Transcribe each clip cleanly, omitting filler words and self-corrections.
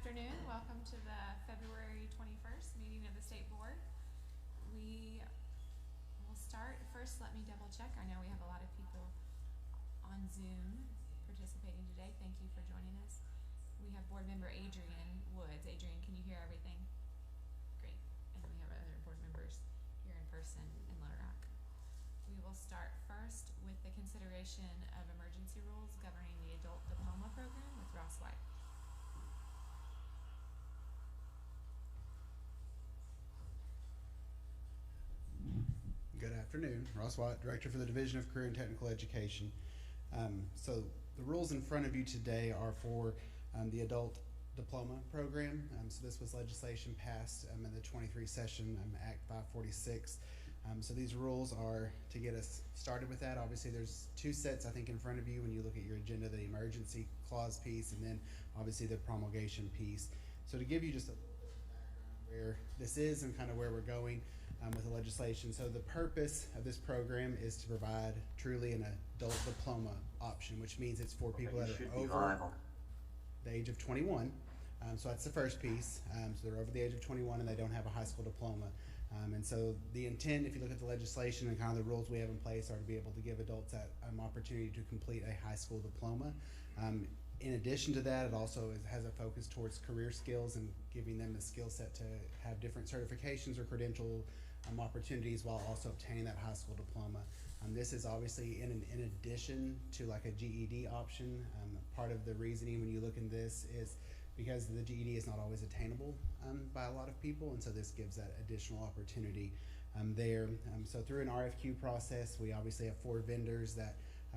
afternoon. Welcome to the February 21st meeting of the State Board. We will start. First, let me double check. I know we have a lot of people on Zoom participating today. Thank you for joining us. We have Board Member Adrian Woods. Adrian, can you hear everything? Great. And we have other board members here in person in Little Rock. We will start first with the consideration of emergency rules governing the adult diploma program with Ross White. Good afternoon. Ross White, Director for the Division of Career and Technical Education. So the rules in front of you today are for the adult diploma program. So this was legislation passed in the 23 session, Act 546. So these rules are to get us started with that. Obviously there's two sets I think in front of you when you look at your agenda, the emergency clause piece and then obviously the promulgation piece. So to give you just a little bit of background where this is and kind of where we're going with the legislation. So the purpose of this program is to provide truly an adult diploma option, which means it's for people that are over the age of 21. So that's the first piece. So they're over the age of 21 and they don't have a high school diploma. And so the intent, if you look at the legislation and kind of the rules we have in place, are to be able to give adults that opportunity to complete a high school diploma. In addition to that, it also has a focus towards career skills and giving them the skill set to have different certifications or credential opportunities while also obtaining that high school diploma. This is obviously in addition to like a GED option. Part of the reasoning when you look in this is because the GED is not always attainable by a lot of people, and so this gives that additional opportunity there. So through an RFQ process, we obviously have 4 vendors that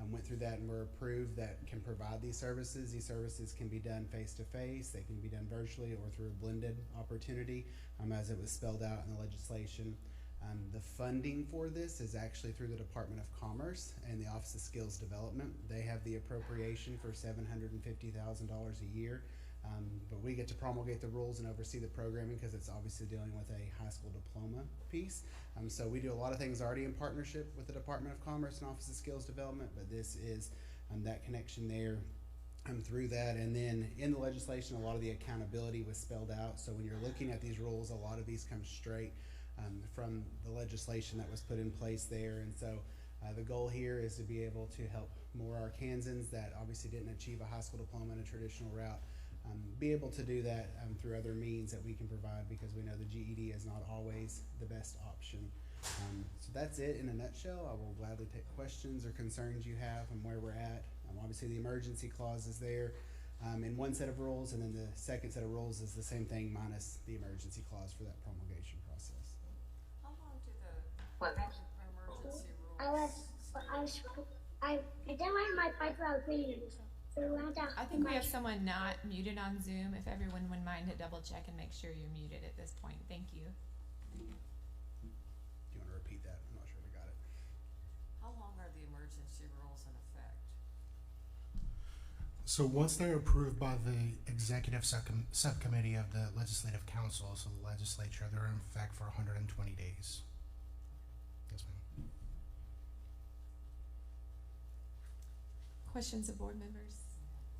went through that and were approved that can provide these services. These services can be done face-to-face, they can be done virtually or through a blended opportunity as it was spelled out in the legislation. The funding for this is actually through the Department of Commerce and the Office of Skills Development. They have the appropriation for $750,000 a year, but we get to promulgate the rules and oversee the programming because it's obviously dealing with a high school diploma piece. So we do a lot of things already in partnership with the Department of Commerce and Office of Skills Development, but this is that connection there through that. And then in the legislation, a lot of the accountability was spelled out. So when you're looking at these rules, a lot of these come straight from the legislation that was put in place there. And so the goal here is to be able to help more Arkansans that obviously didn't achieve a high school diploma in a traditional route be able to do that through other means that we can provide, because we know the GED is not always the best option. So that's it in a nutshell. I will gladly take questions or concerns you have on where we're at. Obviously the emergency clause is there in one set of rules, and then the second set of rules is the same thing minus the emergency clause for that promulgation process. How long do the emergency rules? I didn't want my background green. I think we have someone not muted on Zoom. If everyone would mind to double check and make sure you're muted at this point. Thank you. Do you want to repeat that? I'm not sure we got it. How long are the emergency rules in effect? So once they're approved by the executive subcommittee of the Legislative Council, so the legislature, they're in effect for 120 days. Yes, ma'am. Questions of board members?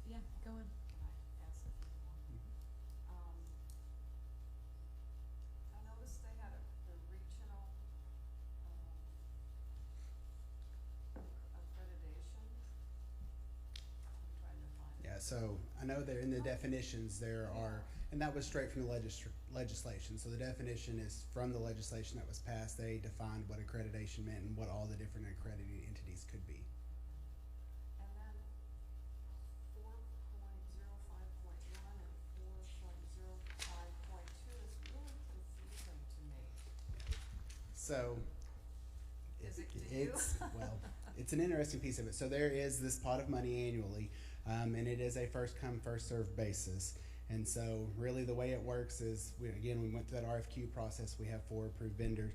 Yeah, go on. Can I ask a few more? I noticed they had the regional accreditation. I'm trying to find it. Yeah, so I know there in the definitions there are, and that was straight from the legislation. So the definition is from the legislation that was passed. They defined what accreditation meant and what all the different accredited entities could be. And then 4.05.1 and 4.05.2 is really confusing to me. So Is it to you? it's well, it's an interesting piece of it. So there is this pot of money annually, and it is a first come first served basis. And so really the way it works is we went through that RFQ process. We have 4 approved vendors.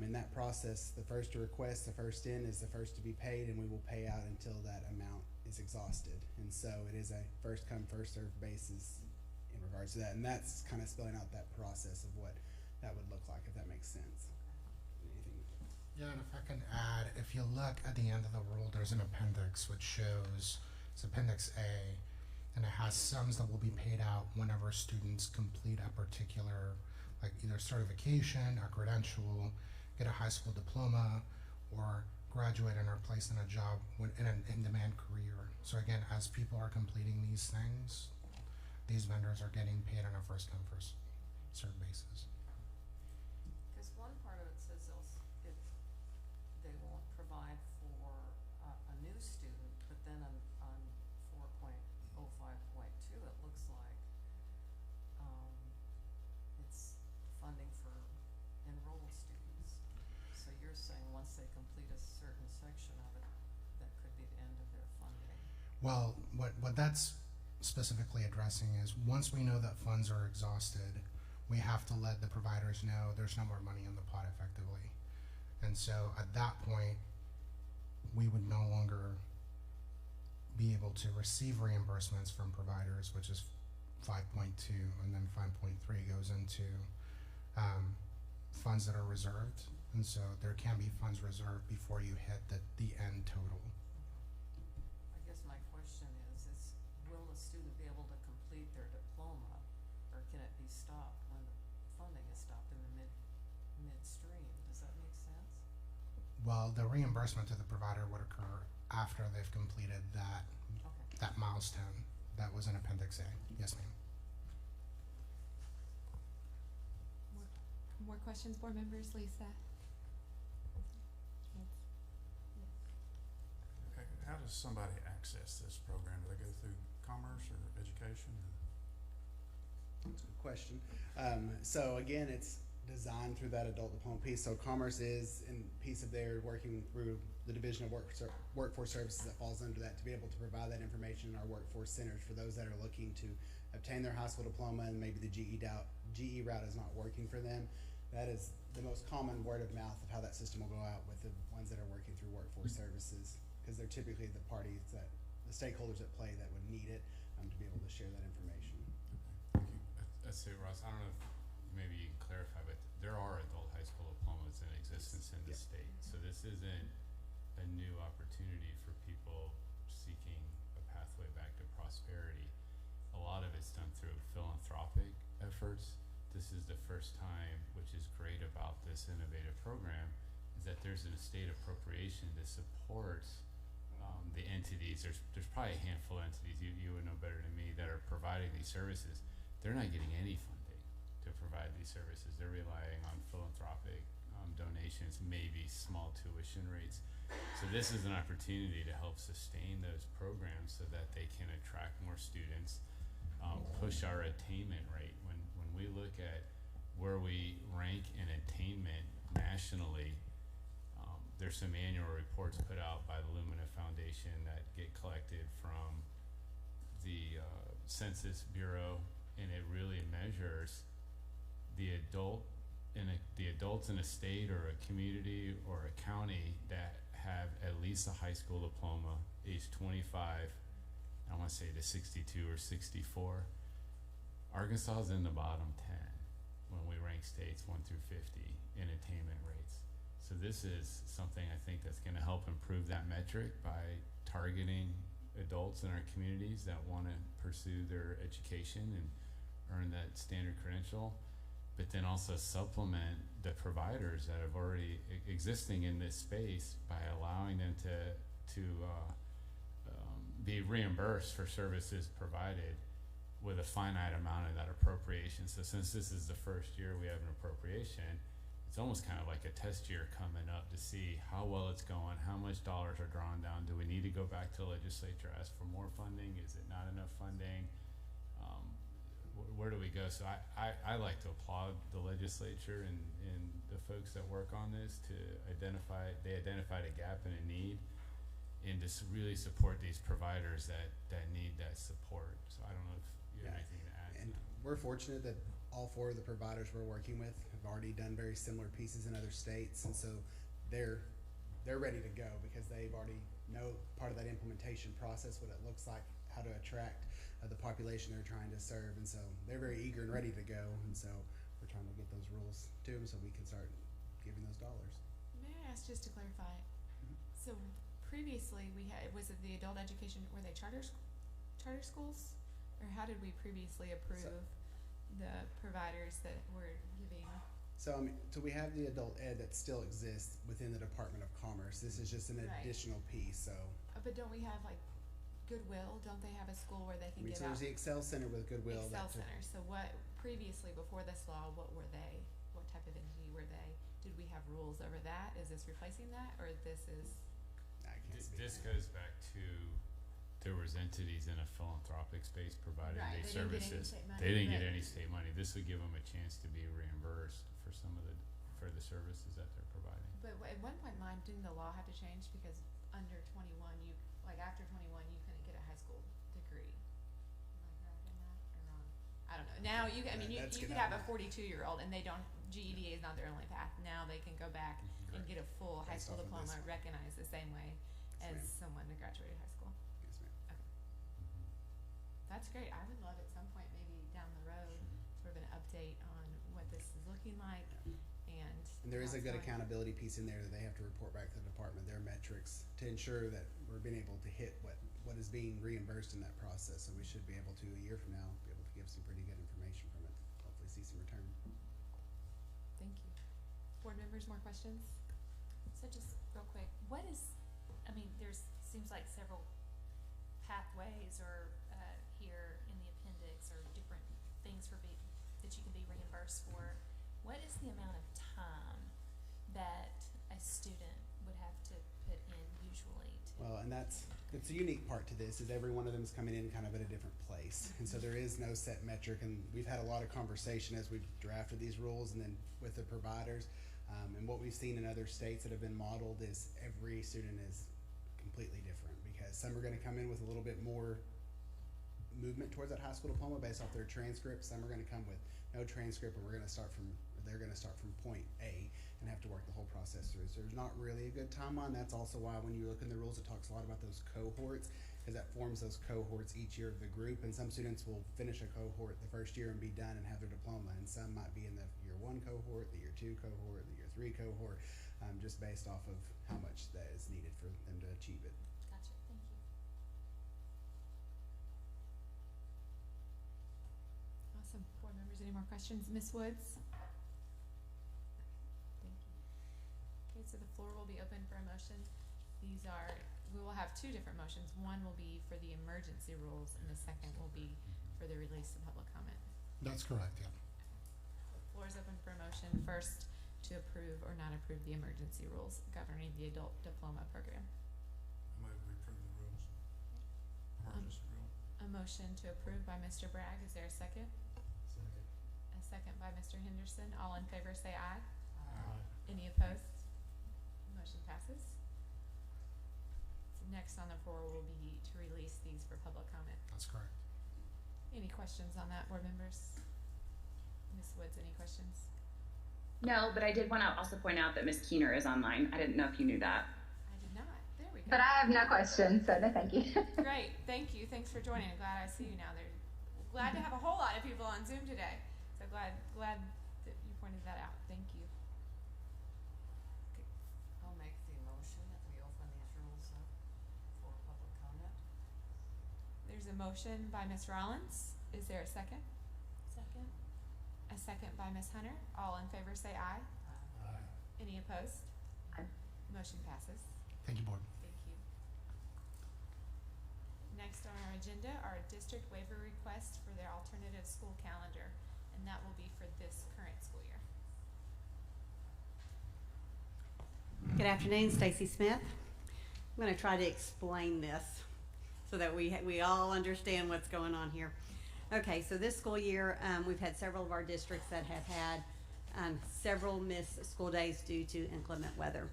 In that process, the first to request, the first in is the first to be paid, and we will pay out until that amount is exhausted. And so it is a first come first served basis in regards to that. And that's kind of spelling out that process of what that would look like, if that makes sense. Anything? Yeah, and if I can add, if you look at the end of the rule, there's an appendix which shows, it's Appendix A, and it has sums that will be paid out whenever students complete a particular, like either certification, a credential, get a high school diploma, or graduate and are placed in a job in an in-demand career. So again, as people are completing these things, these vendors are getting paid on a first come, first served basis. Cause one part of it says they won't provide for a new student, but then on 4.05.2, it looks like, it's funding for enrolled students. So you're saying once they complete a certain section of it, that could be the end of their funding? Well, what that's specifically addressing is once we know that funds are exhausted, we have to let the providers know there's no more money in the pot effectively. And so at that point, we would no longer be able to receive reimbursements from providers, which is 5.2, and then 5.3 goes into funds that are reserved. And so there can be funds reserved before you hit the end total. I guess my question is will the student be able to complete their diploma, or can it be stopped when the funding is stopped in the midstream? Does that make sense? Well, the reimbursement to the provider would occur after they've completed Okay. that milestone that was in Appendix A. Yes, ma'am. More questions, board members? Lisa? Okay, how does somebody access this program? Do they go through commerce or education? That's a good question. So again, it's designed through that adult diploma piece. So commerce is in piece of their working through the Division of Workforce Services that falls under that to be able to provide that information in our workforce centers for those that are looking to obtain their high school diploma and maybe the GE route is not working for them. That is the most common word of mouth of how that system will go out with the ones that are working through workforce services, because they're typically the parties that, the stakeholders at play that would need it to be able to share that information. Thank you. Let's say, Ross, I don't know if maybe you can clarify, but there are adult high school diplomas in existence in the state. So this isn't a new opportunity for people seeking a pathway back to prosperity. A lot of it's done through philanthropic efforts. This is the first time, which is great about this innovative program, is that there's an estate appropriation that supports the entities. There's probably a handful of entities, you would know better than me, that are providing these services. They're not getting any funding to provide these services. They're relying on philanthropic donations, maybe small tuition rates. So this is an opportunity to help sustain those programs so that they can attract more students, push our attainment rate. When we look at where we rank in attainment nationally, there's some annual reports put out by the Lumina Foundation that get collected from the Census Bureau, and it really measures the adults in a state or a community or a county that have at least a high school diploma, age 25, I want to say to 62 or 64. Arkansas is in the bottom 10 when we rank states 1 through 50 in attainment rates. So this is something I think that's going to help improve that metric by targeting adults in our communities that want to pursue their education and earn that standard credential, but then also supplement the providers that have already existing in this space by allowing them to be reimbursed for services provided with a finite amount of that appropriation. So since this is the first year we have an appropriation, it's almost kind of like a test year coming up to see how well it's going, how much dollars are drawn down. Do we need to go back to the legislature, ask for more funding? Is it not enough funding? Where do we go? So I like to applaud the legislature and the folks that work on this to they identified a gap and a need, and to really support these providers that need that support. So I don't know if you have anything to add. And we're fortunate that all 4 of the providers we're working with have already done very similar pieces in other states, and so they're ready to go because they've already know part of that implementation process, what it looks like, how to attract the population they're trying to serve, and so they're very eager and ready to go, and so we're trying to get those rules to them so we can start giving those dollars. May I ask just to clarify? So previously was it the adult education, were they charter schools? or how did we previously approve the providers that were giving? So we have the adult ed that still exists within the Department of Commerce. This is just an Right. additional piece, so. But don't we have like Goodwill? Don't they have a school where they I can mean, give so out there's the Excel Center with Goodwill. Excel that took- Center? So what, previously before this law, what were they? What type of entity were they? Did we have rules over that? Is this replacing that, or this is? I can't speak. This to that. goes back to, there was entities in a philanthropic space providing Right, these they didn't get any services. state money, They didn't get right. any state money. This would give them a chance to be reimbursed for some of for the services that they're providing. But at one point in time, didn't the law have to change because under 21, after 21, you couldn't get a high school degree? Am I correct in that or wrong? I don't know. Now you That's could good. have a 42-year-old and they don't, GED is not their only path. Now they can go back and get a full high Based school off of diploma this. recognized the same way Yes, as ma'am. someone that graduated high school. Yes, ma'am. That's great. I would love at some point, maybe down the road, sort of an update on what this is looking like And there is how a it's good going. accountability piece in there that they have to report back to the department, their metrics, to ensure that we're being able to hit what is being reimbursed in that process. So we should be able to, a year from now, be able to give some pretty good information from it, hopefully see some return. Thank you. Board members, more questions? So just real quick, seems like several pathways or, here in the appendix or different things that you can be reimbursed for. What is the amount of time that a student would have to put in usually to? Well, and it's a unique part to this, is every one of them is coming in kind of at a different place. And so there is no set metric, and we've had a lot of conversation as we've drafted these rules and then with the providers. And what we've seen in other states that have been modeled is every student is completely different, because some are gonna come in with a little bit more movement towards that high school diploma based off their transcript. Some are gonna come with no transcript, and they're gonna start from point A and have to work the whole process through. So there's not really a good timeline. That's also why when you look in the rules, it talks a lot about those cohorts, because that forms those cohorts each year of the group. And some students will finish a cohort the first year and be done and have their diploma, and some might be in the year 1 cohort, the year 2 cohort, the year 3 cohort, just based off of how much that is needed for them to achieve it. Gotcha, thank you. Awesome. Board members, any more questions? Ms. Woods? Thank you. Okay, so the floor will be open for a motion. We will have two different motions. One will be for the emergency rules, and the second will be for the release of public comment. That's correct, yeah. The floor is open for a motion first to approve or not approve the emergency rules governing the adult diploma program. I move we approve the rules. Emergency rule. A motion to approve by Mr. Bragg. Is there a second? Second. A second by Mr. Henderson. All in favor say aye. Aye. Any opposed? Motion passes. So next on the floor will be to release these for public comment. That's correct. Any questions on that, board members? Ms. Woods, any questions? No, but I did want to also point out that Ms. Keener is online. I didn't know if you knew that. I did not. There we go. But I have no questions, so no thank you. Great, thank you. Thanks for joining. I'm glad I see you now. Glad to have a whole lot of people on Zoom today. So glad that you pointed that out. Thank you. Okay, I'll make the motion that we open these rules up for public comment. There's a motion by Ms. Rollins. Is there a second? Second? A second by Ms. Hunter. All in favor say aye. Aye. Any opposed? Aye. Motion passes. Thank you, board. Thank you. Next on our agenda are district waiver requests for their alternative school calendar, and that will be for this current school year. Good afternoon, Stacy Smith. I'm going to try to explain this so that we all understand what's going on here. Okay, so this school year, we've had several of our districts that have had several missed school days due to inclement weather.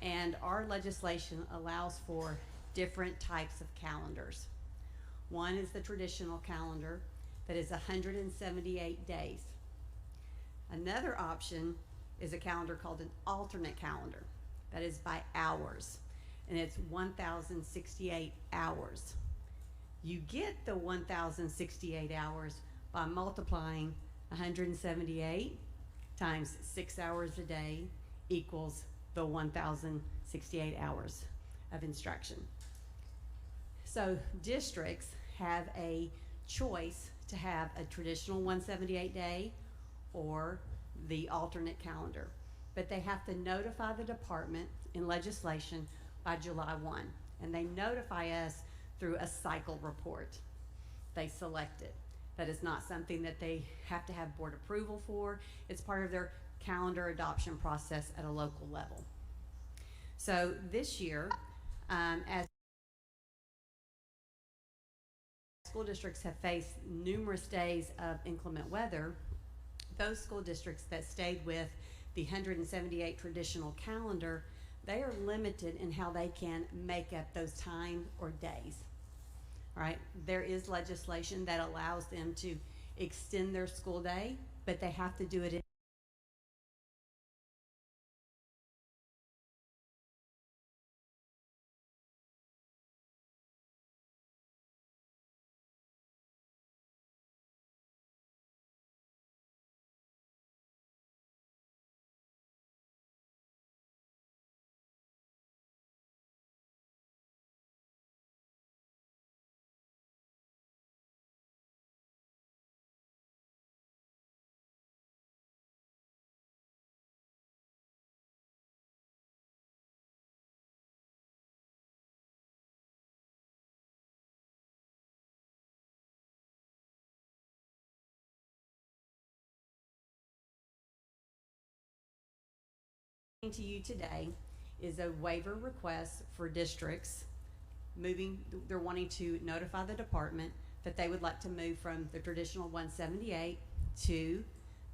And our legislation allows for different types of calendars. One is the traditional calendar that is 178 days. Another option is a calendar called an alternate calendar that is by hours, and it's 1,068 hours. You get the 1,068 hours by multiplying 178 times 6 hours a day equals the 1,068 hours of instruction. So districts have a choice to have a traditional 178 day or the alternate calendar. But they have to notify the department in legislation by July 1. And they notify us through a cycle report. They select it. That is not something that they have to have board approval for. It's part of their calendar adoption process at a local level. So this year, as school districts have faced numerous days of inclement weather, those school districts that stayed with the 178 traditional calendar, they are limited in how they can make up those time or days. All right, there is legislation that allows them to extend their school day, but they have to do it to you today is a waiver request for districts they're wanting to notify the department that they would like to move from the traditional 178 to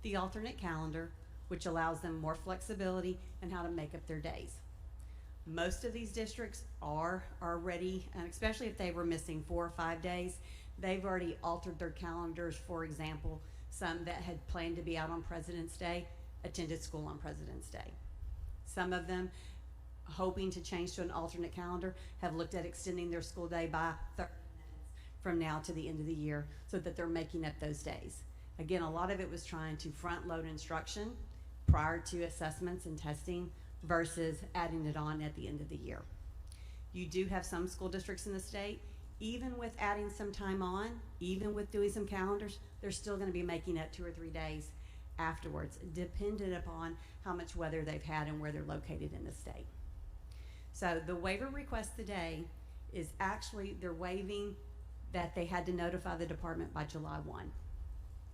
the alternate calendar, which allows them more flexibility in how to make up their days. Most of these districts are already, and especially if they were missing 4 or 5 days, they've already altered their calendars. For example, some that had planned to be out on President's Day attended school on President's Day. Some of them, hoping to change to an alternate calendar, have looked at extending their school day by 30 minutes from now to the end of the year so that they're making up those days. Again, a lot of it was trying to front load instruction prior to assessments and testing versus adding it on at the end of the year. You do have some school districts in the state, even with adding some time on, even with doing some calendars, they're still going to be making up 2 or 3 days afterwards, dependent upon how much weather they've had and where they're located in the state. So the waiver request today is actually, they're waiving that they had to notify the department by July 1.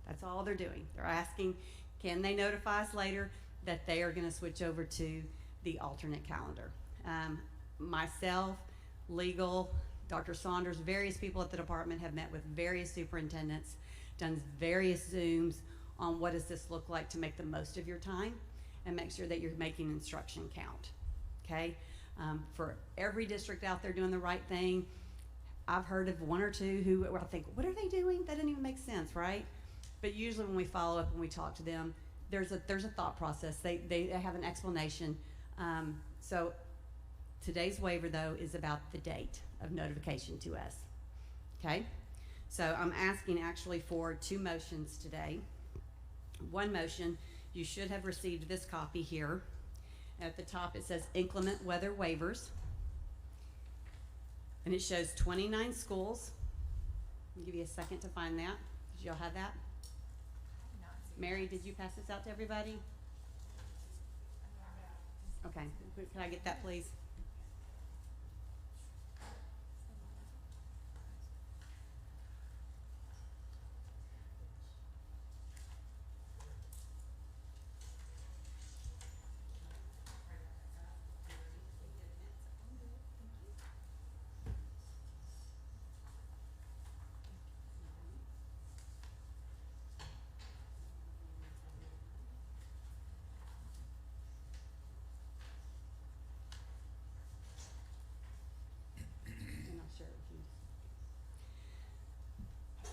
That's all they're doing. They're asking, can they notify us later that they are going to switch over to the alternate calendar? Myself, legal, Dr. Saunders, various people at the department have met with various superintendents, done various Zooms on what does this look like to make the most of your time and make sure that you're making instruction count, okay? For every district out there doing the right thing, I've heard of 1 or 2 who I think, what are they doing? That doesn't even make sense, right? But usually when we follow up and we talk to them, there's a thought process. They have an explanation. So today's waiver, though, is about the date of notification to us, okay? So I'm asking actually for 2 motions today. One motion, you should have received this copy here. At the top it says inclement weather waivers. And it shows 29 schools. I'll give you a second to find that. Did y'all have that? Mary, did you pass this out to everybody? Okay, can I get that, please?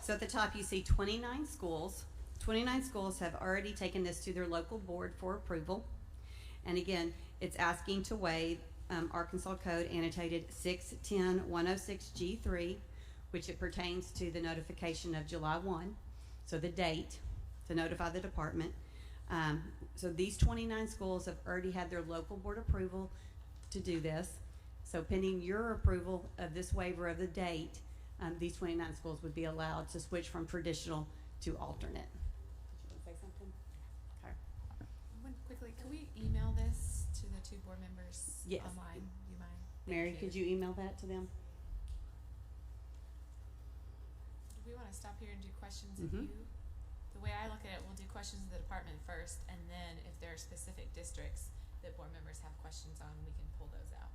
So at the top you see 29 schools. 29 schools have already taken this to their local board for approval. And again, it's asking to waive Arkansas Code annotated 610-106G3, which it pertains to the notification of July 1, so the date to notify the department. So these 29 schools have already had their local board approval to do this. So pending your approval of this waiver of the date, these 29 schools would be allowed to switch from traditional to alternate. Did you want to say something? Okay. One quickly, could we email this to the two board members Yes. online? Do you mind? Mary, could you email that to them? Do we wanna stop here and do questions of Mhm. you? The way I look at it, we'll do questions of the department first, and then if there are specific districts that board members have questions on, we can pull those out.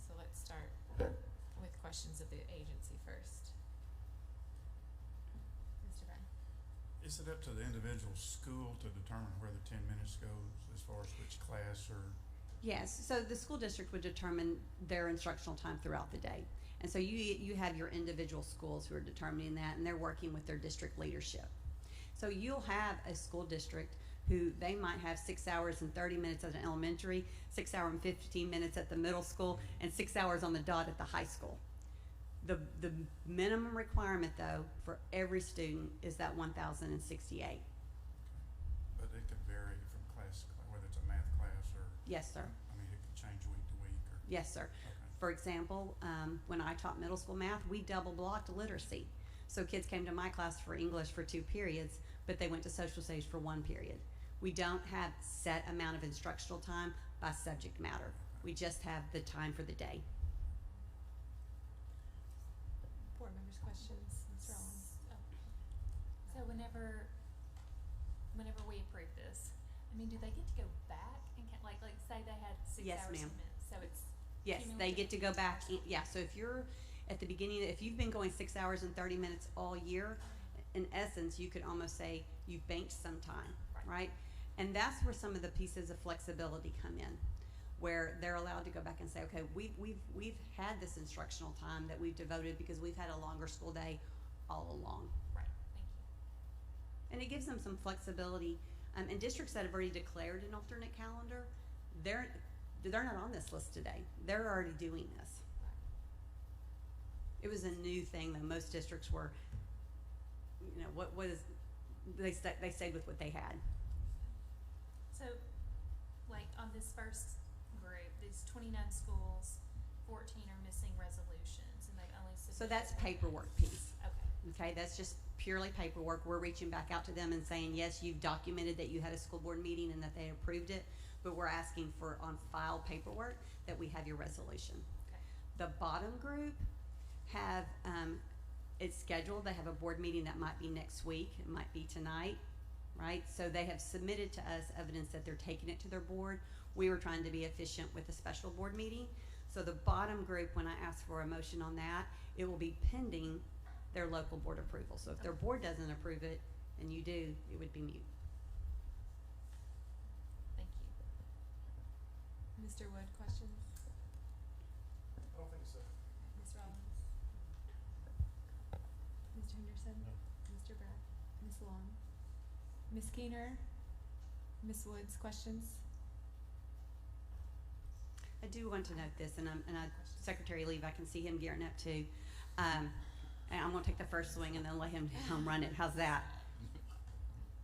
So let's start with questions of the agency first. Mr. Brown? Is it up to the individual school to determine where the 10 minutes goes as far as which class or? Yes, so the school district would determine their instructional time throughout the day. And so you have your individual schools who are determining that, and they're working with their district leadership. So you'll have a school district who they might have 6 hours and 30 minutes at an elementary, 6 hours and 15 minutes at the middle school, and 6 hours on the dot at the high school. The minimum requirement though for every student is that 1,068. But it could vary from class to class, whether it's a math class or? Yes, sir. I mean, it could change week to week or? Yes, sir. Okay. For example, when I taught middle school math, we double blocked literacy. So kids came to my class for English for 2 periods, but they went to social studies for 1 period. We don't have set amount of instructional time by subject matter. We just have the time for the day. Board members' questions, Ms. Rollins? So whenever we approve this, I mean, do they get to go back and like say they had 6 Yes, hours ma'am. a minute, so it's Yes, they get to go back. Yeah, so if you're at the beginning, if you've been going 6 hours and 30 minutes all year, in essence, you could almost say you've banked some time, right? And that's where some of the pieces of flexibility come in, where they're allowed to go back and say, okay, we've had this instructional time that we've devoted because we've had a longer school day all along. right. Thank you. And it gives them some flexibility. And districts that have already declared an alternate calendar, they're not on this list today. They're already doing this. It was a new thing though. Most districts were, you know, they stayed with what they had. So, like on this first group, these 29 schools, 14 are missing resolutions, and they only submitted. So that's paperwork piece. Okay. Okay, that's just purely paperwork. We're reaching back out to them and saying, yes, you've documented that you had a school board meeting and that they approved it, but we're asking for on file paperwork that we have your resolution. Okay. The bottom group have, it's scheduled. They have a board meeting that might be next week. It might be tonight, right? So they have submitted to us evidence that they're taking it to their board. We were trying to be efficient with a special board meeting. So the bottom group, when I ask for a motion on that, it will be pending their local board approval. So if their board doesn't approve it and you do, it would be mute. Thank you. Mr. Wood, questions? I don't think so. Ms. Rollins? Mr. Henderson? Mr. Brett? Ms. Long? Ms. Keener? Ms. Woods, questions? I do want to note this, and Secretary Leave, I can see him gearing up too. And I'm gonna take the first swing and then let him run it. How's that?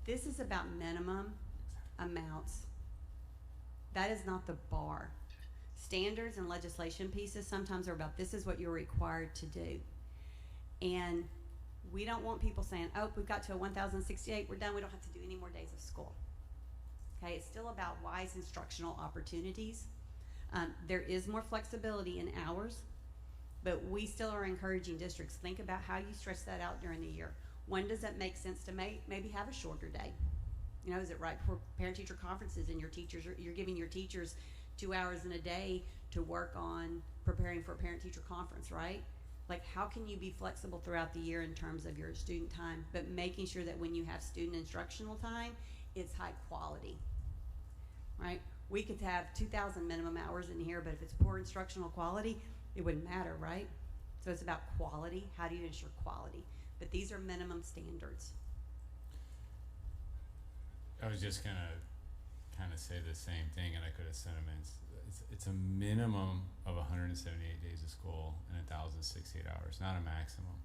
This is about minimum amounts. That is not the bar. Standards and legislation pieces sometimes are about this is what you're required to do. And we don't want people saying, oh, we've got to a 1,068, we're done, we don't have to do any more days of school. Okay, it's still about wise instructional opportunities. There is more flexibility in hours, but we still are encouraging districts, think about how you stretch that out during the year. When does it make sense to maybe have a shorter day? You know, is it right for parent-teacher conferences and you're giving your teachers 2 hours in a day to work on preparing for a parent-teacher conference, right? Like, how can you be flexible throughout the year in terms of your student time, but making sure that when you have student instructional time, it's high quality, right? We could have 2,000 minimum hours in here, but if it's poor instructional quality, it wouldn't matter, right? So it's about quality. How do you ensure quality? But these are minimum standards. I was just gonna kind of say the same thing, and I could have sentiments. It's a minimum of 178 days of school and 1,068 hours, not a maximum.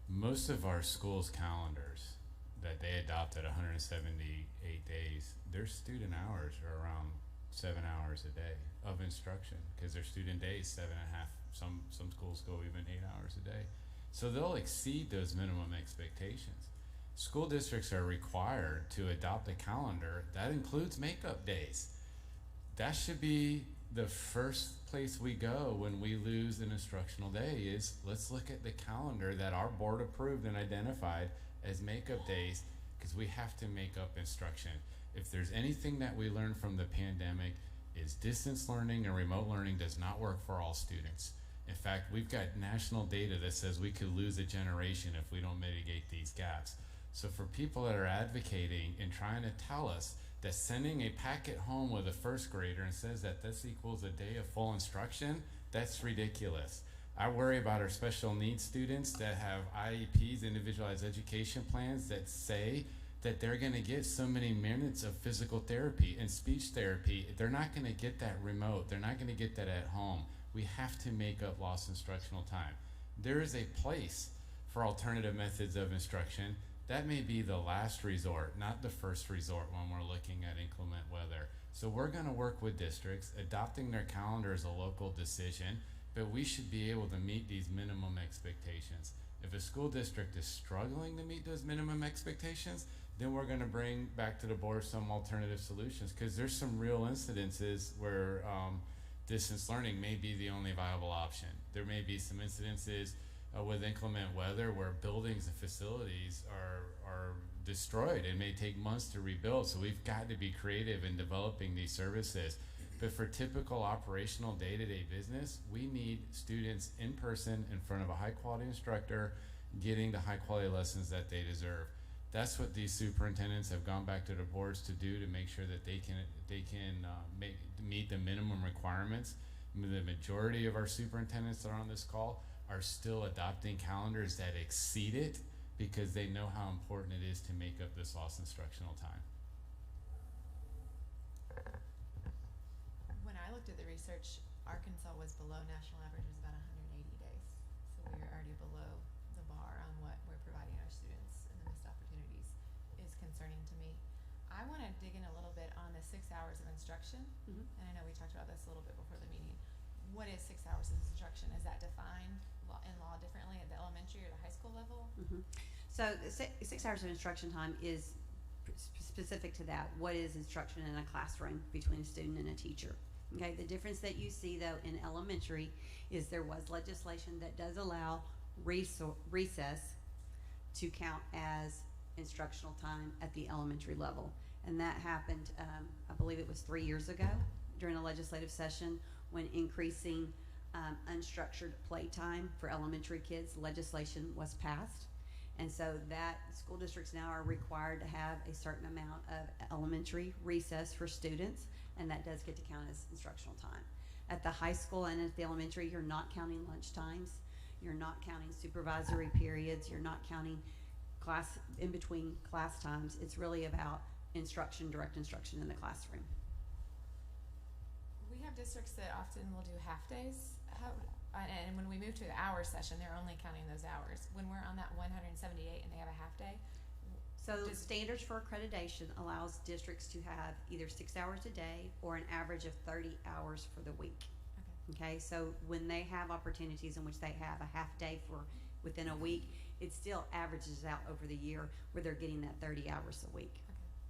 Most of our schools' calendars that they adopt at 178 days, their student hours are around 7 hours a day of instruction because their student day is 7.5 Some schools go even 8 hours a day. So they'll exceed those minimum expectations. School districts are required to adopt a calendar that includes makeup days. That should be the first place we go when we lose an instructional day is let's look at the calendar that our board approved and identified as makeup days, because we have to make up instruction. If there's anything that we learned from the pandemic is distance learning and remote learning does not work for all students. In fact, we've got national data that says we could lose a generation if we don't mitigate these gaps. So for people that are advocating and trying to tell us that sending a packet home with a first grader and says that this equals a day of full instruction, that's ridiculous. I worry about our special needs students that have IEPs, individualized education plans, that say that they're gonna get so many minutes of physical therapy and speech therapy. They're not gonna get that remote. They're not gonna get that at home. We have to make up lost instructional time. There is a place for alternative methods of instruction. That may be the last resort, not the first resort when we're looking at inclement weather. So we're gonna work with districts. Adopting their calendar is a local decision, but we should be able to meet these minimum expectations. If a school district is struggling to meet those minimum expectations, then we're gonna bring back to the board some alternative solutions, because there's some real incidences where distance learning may be the only viable option. There may be some incidences with inclement weather where buildings and facilities are destroyed. It may take months to rebuild, so we've got to be creative in developing these services. But for typical operational day-to-day business, we need students in person in front of a high-quality instructor getting the high-quality lessons that they deserve. That's what these superintendents have gone back to the boards to do, to make sure that they can meet the minimum requirements. The majority of our superintendents that are on this call are still adopting calendars that exceed it, because they know how important it is to make up this lost instructional time. When I looked at the research, Arkansas was below national average, was about 180 days. So we are already below the bar on what we're providing our students, and the missed opportunities is concerning to me. I want to dig in a little bit on the 6 hours of instruction. Mhm. And I know we talked about this a little bit before the meeting. What is 6 hours of instruction? Is that defined in law differently at the elementary or the high school level? Mhm. So the 6 hours of instruction time is specific to that. What is instruction in a classroom between a student and a teacher? Okay, the difference that you see though in elementary is there was legislation that does allow recess to count as instructional time at the elementary level. And that happened, I believe it was 3 years ago during a legislative session when increasing unstructured playtime for elementary kids, legislation was passed. And so that school districts now are required to have a certain amount of elementary recess for students, and that does get to count as instructional time. At the high school and at the elementary, you're not counting lunch times, you're not counting supervisory periods, you're not counting class in between class times. It's really about instruction, direct instruction in the classroom. We have districts that often will do half days. And when we move to the hour session, they're only counting those hours. When we're on that 178 and they have a half day. So standards for accreditation allows districts to have either 6 hours a day or an average of 30 hours for the week. Okay, so when they have opportunities in which they have a half day for within a week, it still averages out over the year where they're getting that 30 hours a week.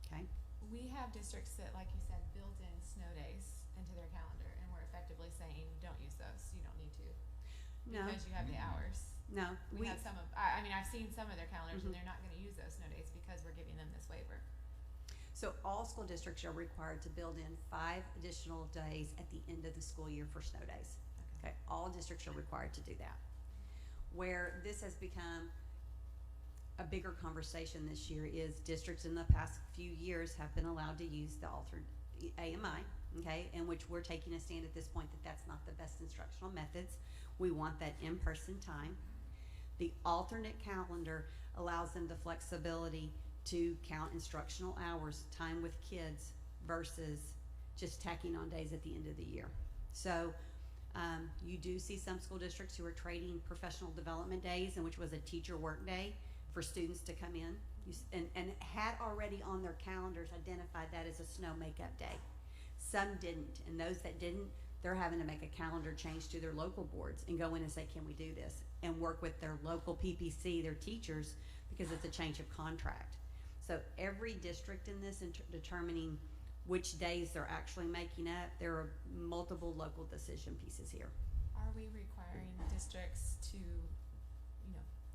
Okay. We have districts that, like you said, build in snow days into their calendar, and we're effectively saying, don't use those, you don't need to. No. Because you have the hours. No. We have some of, I mean, I've seen some of their calendars Mhm. and they're not gonna use those snow days because we're giving them this waiver. So all school districts are required to build in 5 additional days at the end of the school year for snow days. Okay, all districts are required to do that. Where this has become a bigger conversation this year is districts in the past few years have been allowed to use the altered AMI, okay, in which we're taking a stand at this point that that's not the best instructional methods. We want that in-person time. The alternate calendar allows them the flexibility to count instructional hours, time with kids, versus just tacking on days at the end of the year. So you do see some school districts who are trading professional development days, in which was a teacher work day for students to come in, and had already on their calendars identified that as a snow makeup day. Some didn't, and those that didn't they're having to make a calendar change to their local boards and go in and say, can we do this? And work with their local PPC, their teachers, because it's a change of contract. So every district in this, in determining which days they're actually making up, there are multiple local decision pieces here. Are we requiring districts to,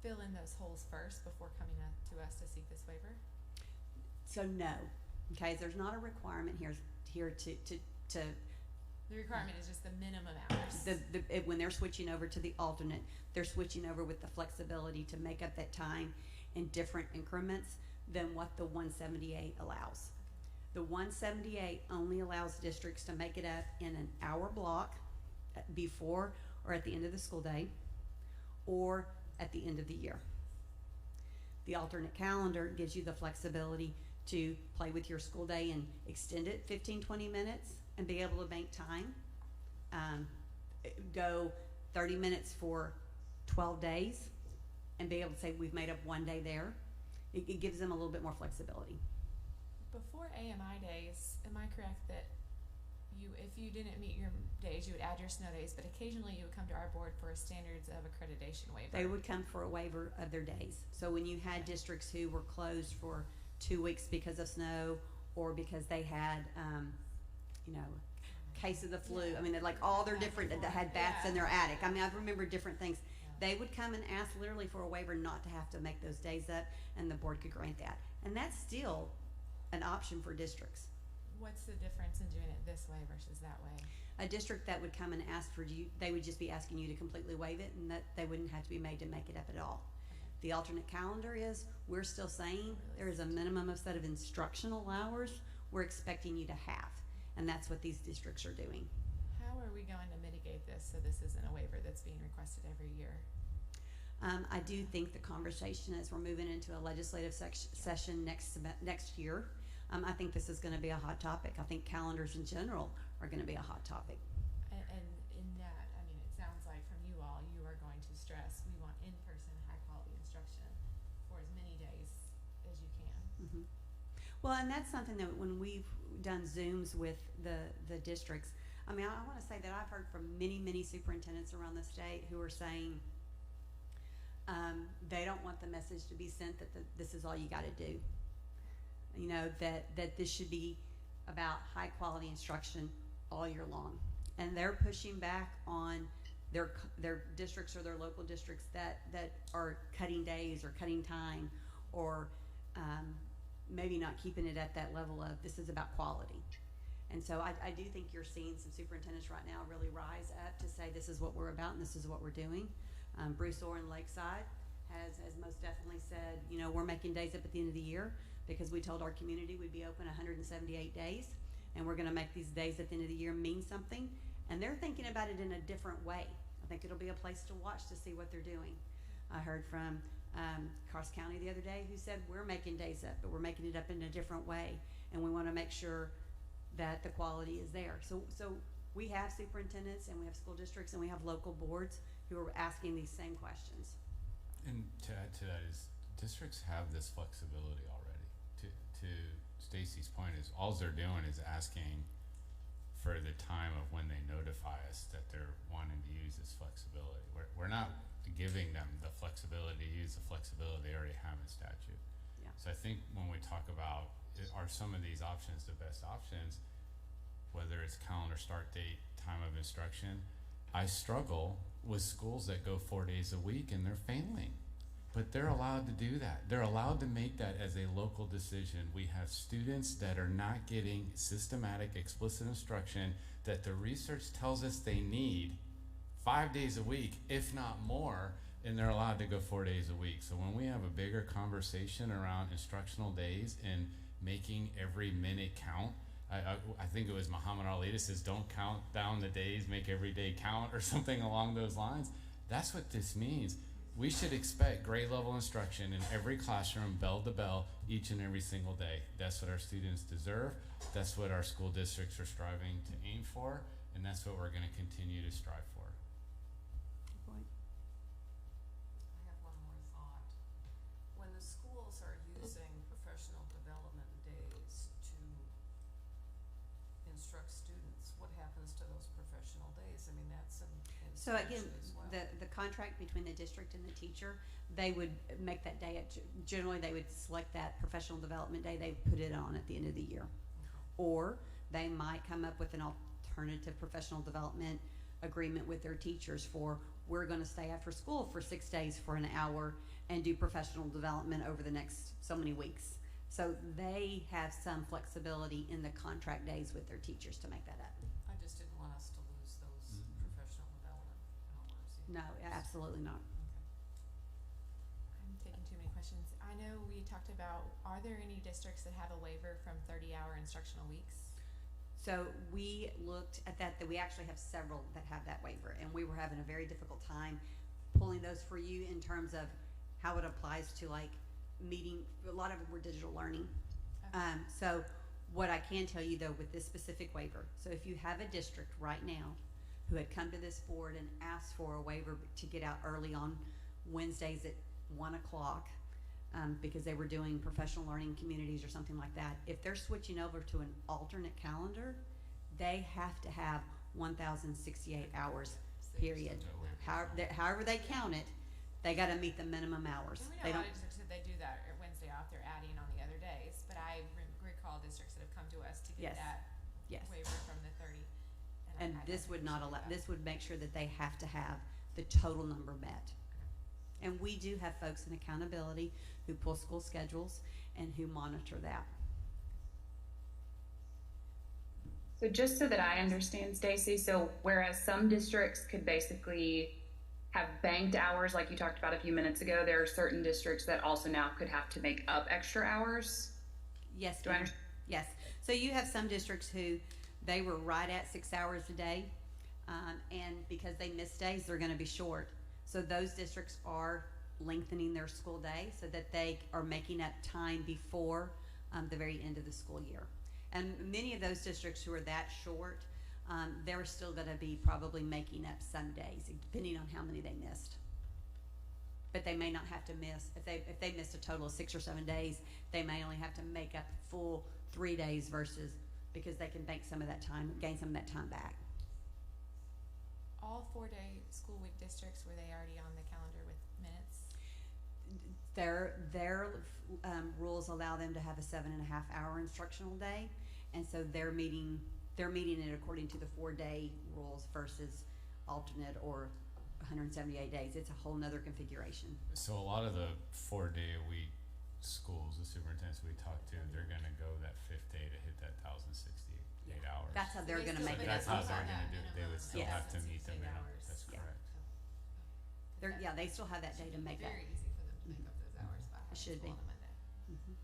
fill in those holes first before coming to us to seek this waiver? So no, okay, there's not a requirement here to The requirement is just the minimum hours. when they're switching over to the alternate, they're switching over with the flexibility to make up that time in different increments than what the 178 allows. The 178 only allows districts to make it up in an hour block before or at the end of the school day, or at the end of the year. The alternate calendar gives you the flexibility to play with your school day and extend it 15-20 minutes and be able to make time. Go 30 minutes for 12 days and be able to say we've made up one day there. It gives them a little bit more flexibility. Before AMI days, am I correct that if you didn't meet your days, you would add your snow days, but occasionally you would come to our board for a standards of accreditation waiver? They would come for a waiver of their days. So when you had districts who were closed for 2 weeks because of snow, or because they had, case of the flu. I mean, they're like all their different, that had bats in their attic. I mean, I remember different things. They would come and ask literally for a waiver not to have to make those days up, and the board could grant that. And that's still an option for districts. What's the difference in doing it this way versus that way? A district that would come and ask for you, they would just be asking you to completely waive it, and that they wouldn't have to be made to make it up at all. The alternate calendar is, we're still saying there is a minimum of set of instructional hours we're expecting you to have, and that's what these districts are doing. How are we going to mitigate this so this isn't a waiver that's being requested every year? I do think the conversation as we're moving into a legislative session next year, I think this is going to be a hot topic. I think calendars in general are going to be a hot topic. And in that, I mean, it sounds like from you all, you are going to stress we want in-person, high-quality instruction for as many days as you can. Mm-hmm. Well, and that's something that when we've done Zooms with the districts, I mean, I want to say that I've heard from many superintendents around the state who are saying they don't want the message to be sent that this is all you got to do. That this should be about high quality instruction all year long, and they're pushing back on their districts or their local districts that are cutting days or cutting time, or maybe not keeping it at that level of this is about quality. And so I do think you're seeing some superintendents right now really rise up to say this is what we're about and this is what we're doing. Bruce Orr in Lakeside has most definitely said, we're making days up at the end of the year because we told our community we'd be open 178 days, and we're going to make these days at the end of the year mean something. And they're thinking about it in a different way. I think it'll be a place to watch to see what they're doing. I heard from Carson County the other day who said we're making days up, but we're making it up in a different way, and we want to make sure that the quality is there. So we have superintendents and we have school districts and we have local boards who are asking these same questions. And to add to that is districts have this flexibility already. To Stacy's point is all they're doing is asking for the time of when they notify us that they're wanting to use this flexibility. We're not giving them the flexibility to use the flexibility they already have in statute. Yeah. So I think when we talk about are some of these options the best options, whether it's calendar start date, time of instruction, I struggle with schools that go 4 days a week and they're failing. But they're allowed to do that. They're allowed to make that as a local decision. We have students that are not getting systematic, explicit instruction that the research tells us they need 5 days a week, if not more, and they're allowed to go 4 days a week. So when we have a bigger conversation around instructional days and making every minute count, I think it was Muhammad Ali that says, don't count down the days, make every day count, or something along those lines. That's what this means. We should expect grade level instruction in every classroom, bell to bell, each and every single day. That's what our students deserve. That's what our school districts are striving to aim for, and that's what we're going to continue to strive for. I have one more thought. When the schools are using professional development days to instruct students, what happens happens to those professional days? I mean, that's an So again, issue as well. the contract between the district and the teacher, they would make that day, generally they would select that professional development day, they put it on at the end of the year. Or they might come up with an alternative professional development agreement with their teachers for, we're gonna stay after school for 6 days for an hour and do professional development over the next so many weeks. So they have some flexibility in the contract days with their teachers to make that up. I just didn't want us to lose those professional development hours. No, absolutely not. I'm taking too many questions. I know we talked about, are there any districts that have a waiver from 30-hour instructional weeks? So we looked at that we actually have several that have that waiver, and we were having a very difficult time pulling those for you in terms of how it applies to like meeting. A lot of them were digital learning. Okay. So what I can tell you though with this specific waiver, so if you have a district right now who had come to this board and asked for a waiver to get out early on Wednesdays at 1 o'clock, because they were doing professional learning communities or something like that, if they're switching over to an alternate calendar, they have to have 1,068 hours, period. However they count it, they gotta meet the minimum hours. And we They know a don't, lot of districts that they do that Wednesday off, they're adding on the other days, but I recall districts that have come to us to Yes. get that yes. waiver from the 30. And I this don't would not appreciate allow, that. this would make sure that they have to have the total number met. And we do have folks in accountability who pull school schedules and who monitor that. So just so that I understand, Stacy, so whereas some districts could basically have banked hours like you talked about a few minutes ago, there are certain districts that also now could have to make up extra hours? Yes, Do I ma'am. understand? Yes. So you have some districts who they were right at 6 hours a day, and because they missed days, they're gonna be short. So those districts are lengthening their school day so that they are making up time before the very end of the school year. And many of those districts who are that short, they're still gonna be probably making up some days, depending on how many they missed. But they may not have to miss, if they missed a total of 6 or 7 days, they may only have to make up full 3 days versus, because they can bank some of that time, gain some of that time back. All 4-day school week districts, were they already on the calendar with minutes? Their rules allow them to have a 7.5-hour instructional day, and so they're meeting it according to the 4-day rules versus alternate or 178 days. It's a whole nother configuration. So a lot of the 4-day-a-week schools, the superintendents we talked to, they're gonna go that 5th day to hit that 1,068 hours. That's how they're They gonna still make would it. That's have how to they're have gonna that do it. They would minimum still Yes. have to meet the 168 minimum. hours. That's Yeah. correct. Yeah, they still have that day to make up. Very easy for them to make up those hours by having should school be. on a Monday. Mhm.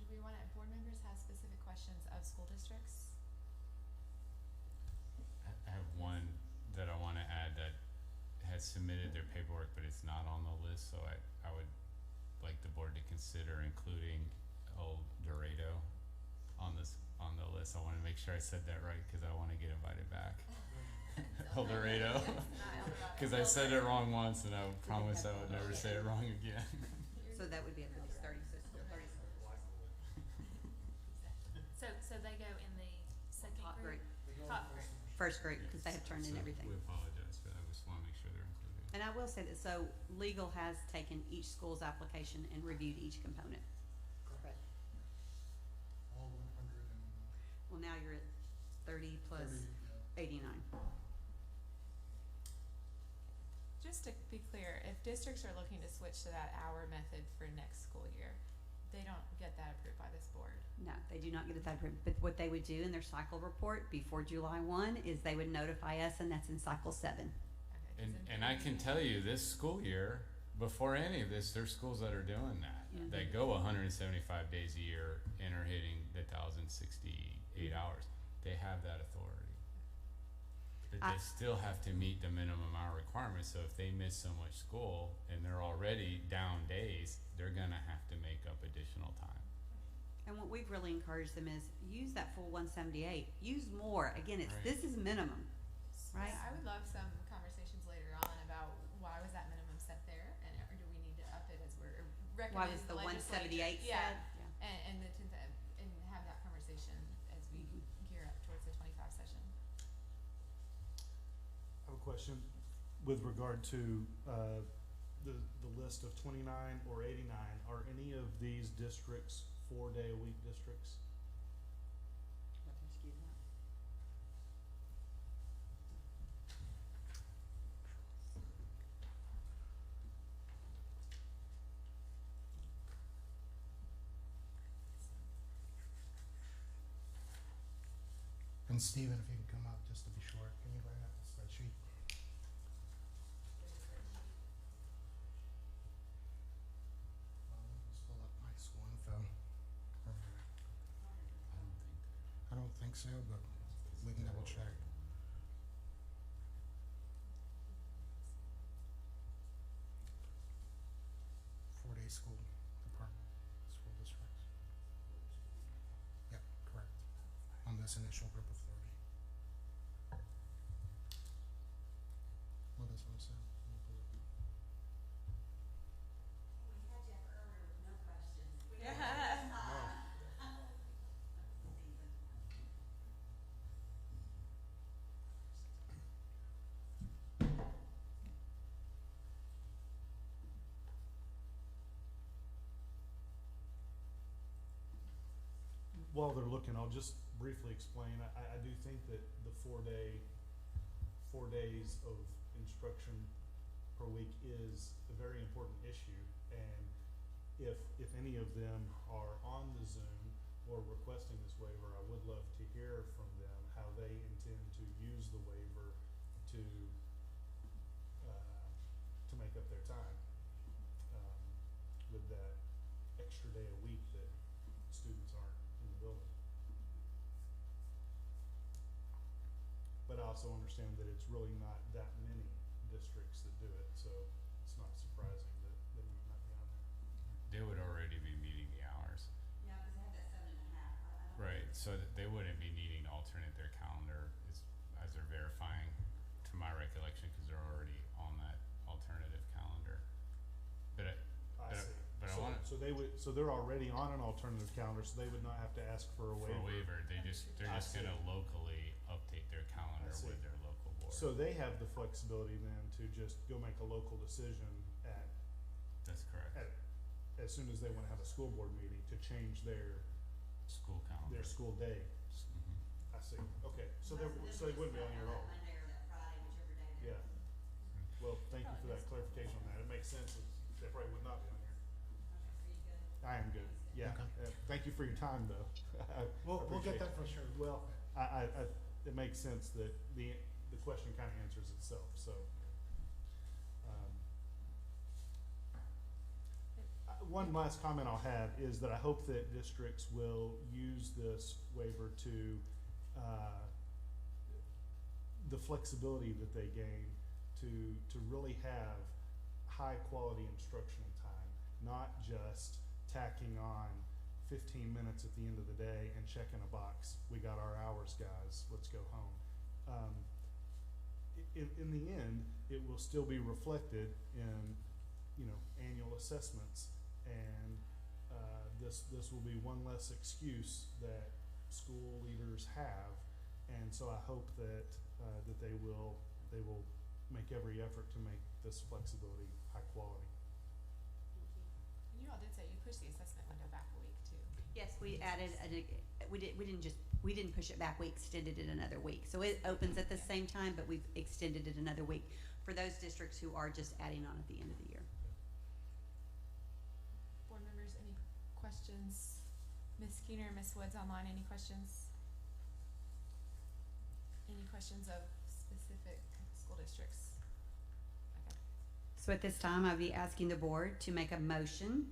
Do we wanna, board members have specific questions of school districts? I have one that I wanna add that has submitted their paperwork, but it's not on the list, so I would like the board to consider including Old Dorado on the list. I wanna make sure I said that right, cause I wanna get invited back. El Dorado, cause I said it wrong once and I promise I would never say it wrong again. So that would be at least 30. So they go in the second Top group? group. Top group. First group, because they have turned in So everything. We apologize for that, we just wanna make sure they're included. And I will say that, so legal has taken each school's application and reviewed each component. Correct. All 100 and Well, now you're at 30 plus 89. Just to be clear, if districts are looking to switch to that hour method for next school year, they don't get that approved by this board. No, they do not get it that approved. But what they would do in their cycle report before July 1 is they would notify us, and that's in cycle 7. Okay, 'cause And I can tell you, this school year, before any of this, there's schools that are doing that. Mhm. They go 175 days a year and are hitting the 1,068 hours. They have that authority. But I- they still have to meet the minimum hour requirement, so if they miss so much school and they're already down days, they're gonna have to make up additional time. And what we've really encouraged them is use that full 178. Use more. Again, Right. this is minimum, right? Yeah, I would love some conversations later on about why was that minimum set there, and or do we need to up it as we're recommending Why was the legislature? 178 Yeah, said? Yeah. and the and have that conversation as we gear up towards it's a 25 session. I have a question with regard to the list of 29 or 89. Are any of these districts 4-day-a-week districts? Excuse me. And Stephen, if you can come up just to be sure, can you bring up the spreadsheet? Let's pull up my school info. I don't think so, but we can double check. Four-day school department, school districts. Yep, correct. On this initial group of 30. What does one say? Let me pull it up. While they're looking, I'll just briefly explain. I do think that the 4 days of instruction per week is a very important issue, and if any of them are on the Zoom or requesting this waiver, I would love to hear from them how they intend to use the waiver to make up their time with that extra day a week that students aren't in the building. But I also understand that it's really not that many districts that do it, so it's not surprising that they might not be on there. They would already be meeting the hours. Yeah, because they have that 7.5. Right, so that they wouldn't be needing to alternate their calendar as they're verifying, to my recollection, because they're already on that alternative calendar. But I see. I So- wanna, So they're already on an alternative calendar, so they would not have to ask for a for waiver. a waiver, they're just I gonna see. locally update their calendar I see. with their local board. So they have the flexibility then to just go make a local decision That's correct. as soon as they wanna have a school board meeting to change their School calendar. school day. Mhm. I see. Okay, so they wouldn't be on here at all. Monday or that Friday, whichever day that Yeah. Well, thank you for that clarification on that. It makes sense that they probably would not be on here. Are you good? I am good. Yeah. Okay. Thank you for your time, though. I We'll appreciate get that it. for sure. Well, it makes sense that the question kind of answers itself. So, one last comment I'll have is that I hope that districts will use this waiver to the flexibility that they gain to really have high quality instructional time, not just tacking on 15 minutes at the end of the day and checking a box. We got our hours, guys. Let's go home. In the end, it will still be reflected in, annual assessments, and this will be one less excuse that school leaders have. And so I hope that they will make every effort to make this flexibility high quality. And you all did say you pushed the assessment window back a week too. Yes, we added, we didn't push it back, we extended it another week. So it opens at the same time, but we've extended it another week for those districts who are just adding on at the end of the year. Board members, any questions? Ms. Keener, Ms. Woods online, any questions? Any questions of specific school districts? Okay. So at this time, I'll be asking the board to make a motion.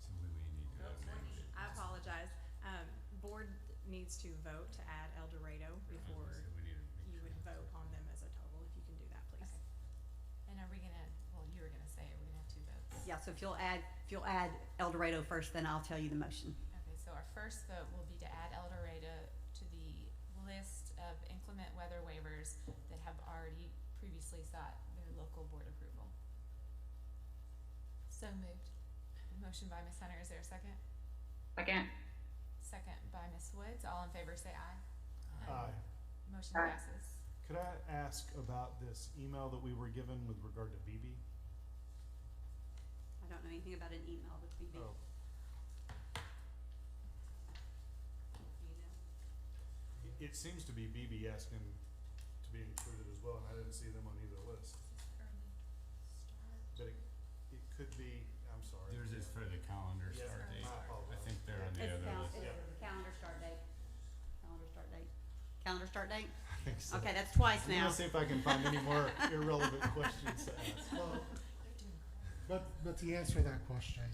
So we need to amend. I apologize. Board needs to vote to add El Dorado before So we need to make you sure would that's- vote on them as a total, if you can do that, please. Okay. And are we gonna, well, you were gonna say, are we gonna have two votes? Yeah, so if you'll add El Dorado first, then I'll tell you the motion. Okay, so our first vote will be to add El Dorado to the list of inclement weather waivers that have already previously sought their local board approval. So moved. Motion by Ms. Hunter, is there a second? Second. Second by Ms. Woods. All in favor say aye. Aye. Motion Aye. passes. Could I ask about this email that we were given with regard to BB? I don't know anything about an email with BB. Oh, it seems to be BB asking to be included as well, and I didn't see them on either list. But it could be, I'm sorry. Theirs is for the calendar Yes, start date. my I apologies. think they're on the It's other cal- list. it's Yeah. calendar start date. Calendar start date. Calendar start date? I think so. Okay, that's twice I'm now. gonna see if I can find any more irrelevant questions to ask. Well, but to answer that question,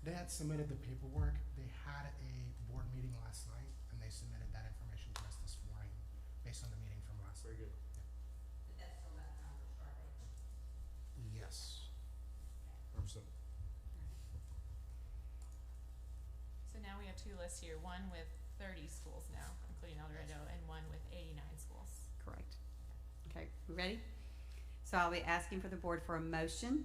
they had submitted the paperwork. They had a board meeting last night, and they submitted that information to us this morning, based on the meeting from last Very night. good. Yes. So, So now we have two lists here, one with 30 schools now, including El Dorado, and one with 89 schools. Correct. Okay, we ready? So I'll be asking for the board for a motion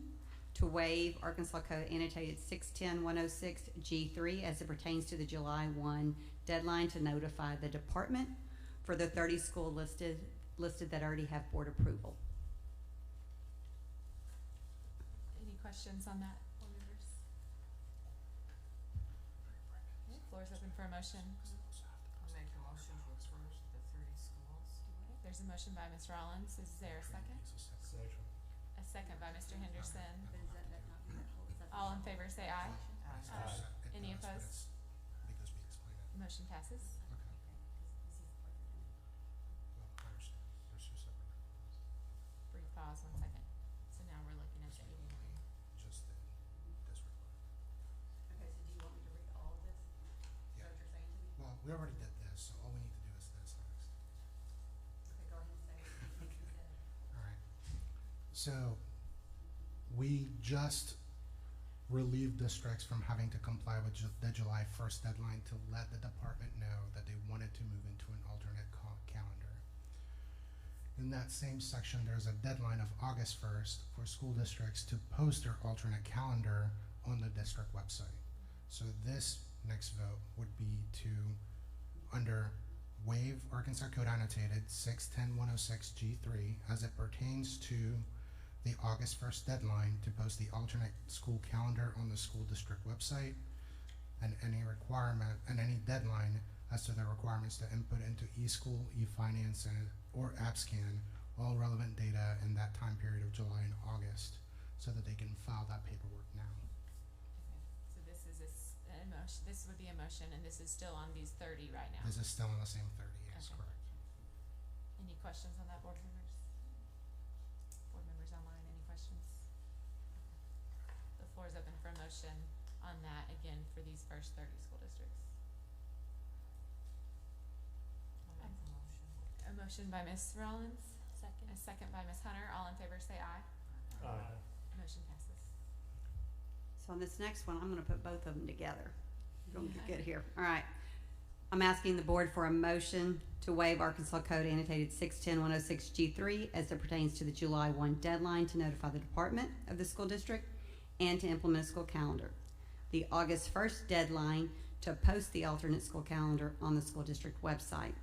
to waive Arkansas Code annotated 610-106-G3 as it pertains to the July 1 deadline to notify the department for the 30 school listed that already have board approval. Any questions on that, board members? Okay, floor is open for a motion. I'll make a motion to approve the 30 schools. There's a motion by Ms. Rollins. Is there a second? second. A second by Mr. Henderson. But is that not be that whole? Is that the All in whole? favor say aye. Aye. Any It does, but opposed? it's because we explained it. Motion passes. Okay. Well, I understand. There's two separate documents. Brief pause, 1 second. So now we're looking at the 89. Just did this report. Okay, so do you want me to read all of this? Is that what you're saying to me? Well, we already did this, so all we need to do is this next. Okay, go ahead and say what you said. All right. So we just relieved districts from having to comply with the July 1st deadline to let the department know that they wanted to move into an alternate calendar. In that same section, there's a deadline of August 1st for school districts to post their alternate calendar on the district website. So this next vote would be to, under waive Arkansas Code annotated 610-106-G3 as it pertains to the August 1st deadline to post the alternate school calendar on the school district website, and any requirement and any deadline as to the requirements to input into eSchool, eFinance, or AppScan all relevant data in that time period of July and August, so that they can file that paperwork now. Okay, so this is a motion, this would be a motion, and this is still on these 30 right now. This is still in the same 30, yes, Okay. correct. Any questions on that, board members? Board members online, any questions? The floor is open for a motion on that, again, for these first 30 school districts. I'll make the motion. A motion by Ms. Rollins, Second. a second by Ms. Hunter. All in favor say aye. Aye. Motion passes. So on this next one, I'm gonna put both of them together. We're gonna get good here. All right. I'm asking the board for a motion to waive Arkansas Code annotated 610-106-G3 as it pertains to the July 1 deadline to notify the department of the school district and to implement a school calendar. The August 1st deadline to post the alternate school calendar on the school district website,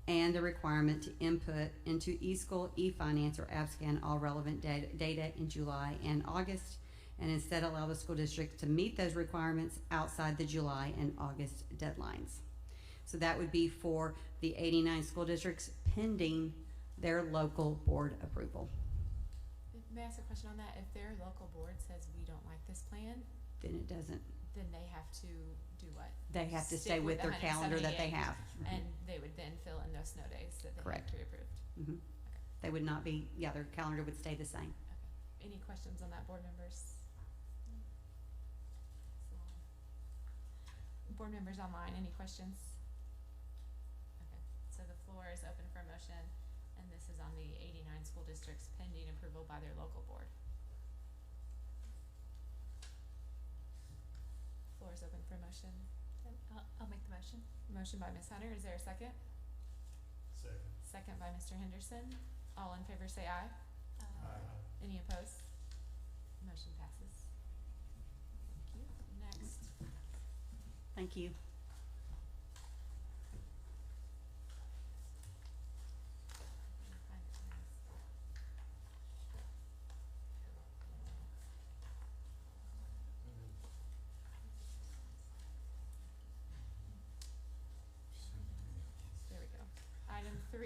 and the requirement to input into eSchool, eFinance, or AppScan all relevant data in July and August, and instead allow the school district to meet those requirements outside the July and August deadlines. So that would be for the 89 school districts pending their local board approval. May I ask a question on that? If their local board says we don't like this plan, Then it doesn't, then they have to do what? they have to Stick stay with with their calendar that they 178, have. And they would then fill in those snow days that they have Correct. pre-approved. Mhm. They would not be, yeah, their calendar would stay the same. Okay. Any questions on that, board members? Board members online, any questions? Okay, so the floor is open for a motion, and this is on the 89 school districts pending approval by their local board. Floor is open for a motion. I'll make the motion. Motion by Ms. Hunter, is there a second? Second. Second by Mr. Henderson. All in favor say aye. Aye. Any opposed? Motion passes. Thank you. Next. Thank you.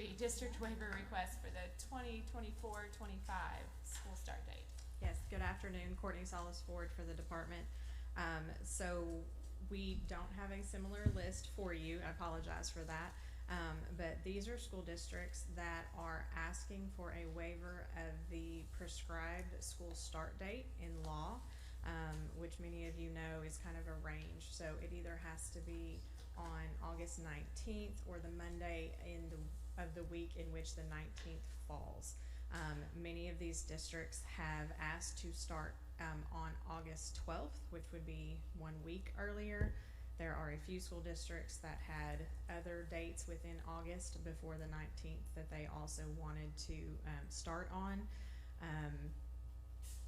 3, district waiver request for the 2024-25 school start date. Yes, good afternoon, Courtney Solis Ford for the department. So we don't have a similar list for you, I apologize for that. But these are school districts that are asking for a waiver of the prescribed school start date in law, which many of you know is kind of a range. So it either has to be on August 19th or the Monday of the week in which the 19th falls. Many of these districts have asked to start on August 12th, which would be 1 week earlier. There are a few school districts that had other dates within August before the 19th that they also wanted to start on.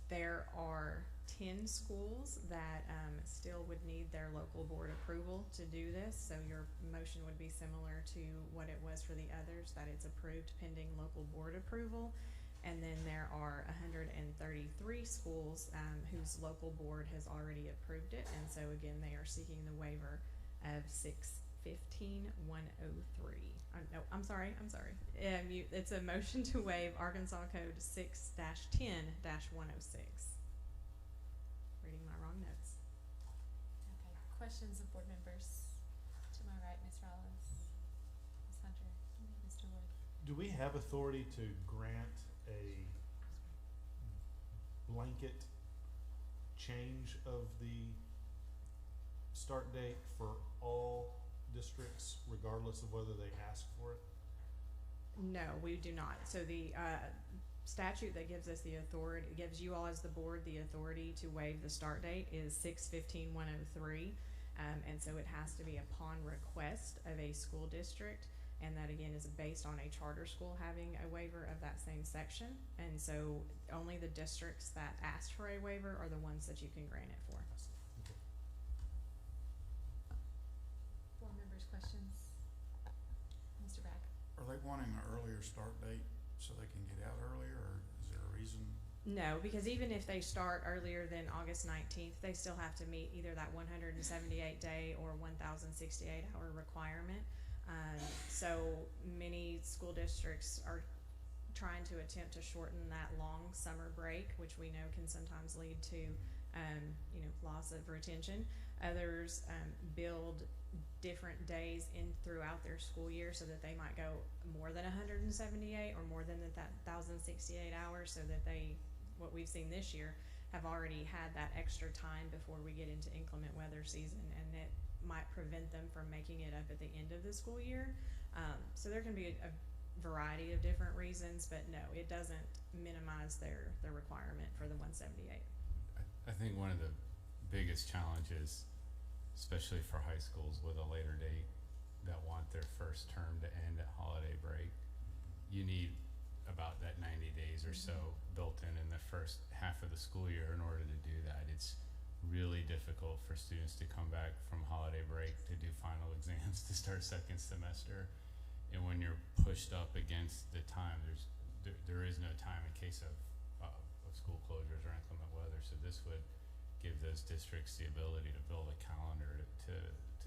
There are 10 schools that still would need their local board approval to do this, so your motion would be similar to what it was for the others, that it's approved pending local board approval. And then there are 133 schools whose local board has already approved it, and so again they are seeking the waiver of 615-103. No, I'm sorry. It's a motion to waive Arkansas Code 6-10-106. Reading my wrong notes. Okay, questions of board members? To my right, Ms. Rollins, Ms. Hunter, Mr. Wood. Do we have authority to grant a blanket change of the start date for all districts regardless of whether they ask for it? No, we do not. So the statute that gives us the authority, gives you all as the board the authority to waive the start date is 6-15-103, and so it has to be upon request of a school district, and that again is based on a charter school having a waiver of that same section, and so only the districts that asked for a waiver are the ones that you can grant it for. Okay. Board members, questions? Mr. Bragg? Are they wanting an earlier start date so they can get out earlier, or is there a reason? No, because even if they start earlier than August 19th, they still have to meet either that 178-day or 1,068-hour requirement. So many school districts are trying to attempt to shorten that long summer break, which we know can sometimes lead to, loss of retention. Others build different days in throughout their school year so that they might go more than 178 or more than that 1,068 hours, so that they, what we've seen this year, have already had that extra time before we get into inclement weather season, and it might prevent them from making it up at the end of the school year. So there can be a variety of different reasons, but no, it doesn't minimize their requirement for the 178. I think one of the biggest challenges, especially for high schools with a later date that want their first term to end at holiday break, you need about that 90 days or so built in the first half of the school year in order to do that. It's really difficult for students to come back from holiday break to do final exams to start second semester, and when you're pushed up against the time, there is no time in case of school closures or inclement weather. So this would give those districts the ability to build a calendar to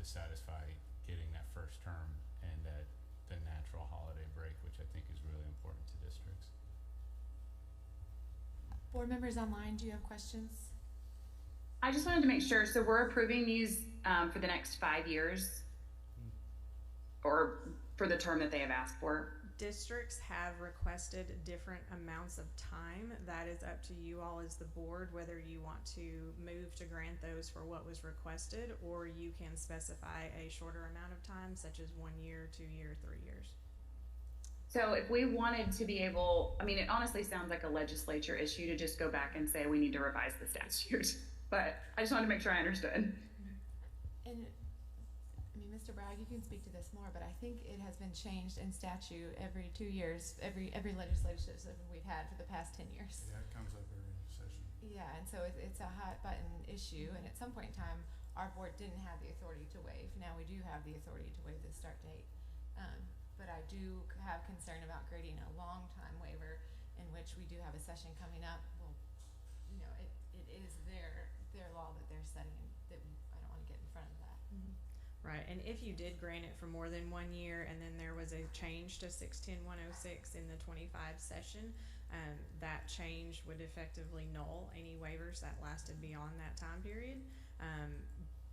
satisfy getting that first term and that the natural holiday break, which I think is really important to districts. Board members online, do you have questions? I just wanted to make sure, so we're approving these for the next 5 years, or for the term that they have asked for? Districts have requested different amounts of time. That is up to you all as the board, whether you want to move to grant those for what was requested, or you can specify a shorter amount of time, such as 1 year, 2 year, 3 years. So if we wanted to be able, I mean, it honestly sounds like a legislature issue to just go back and say we need to revise the statute, but I just wanted to make sure I understood. And I mean, Mr. Bragg, you can speak to this more, but I think it has been changed in statute every 2 years, every legislative session we've had for the past 10 years. Yeah, it comes up every session. Yeah, and so it's a hot button issue, and at some point in time, our board didn't have the authority to waive. Now we do have the authority to waive the start date. But I do have concern about creating a long time waiver in which we do have a session coming up. Well, it is their law that they're setting, that I don't want to get in front of that. Mm-hmm. Right, and if you did grant it for more than 1 year and then there was a change to 610-106 in the 25 session, that change would effectively null any waivers that lasted beyond that time period.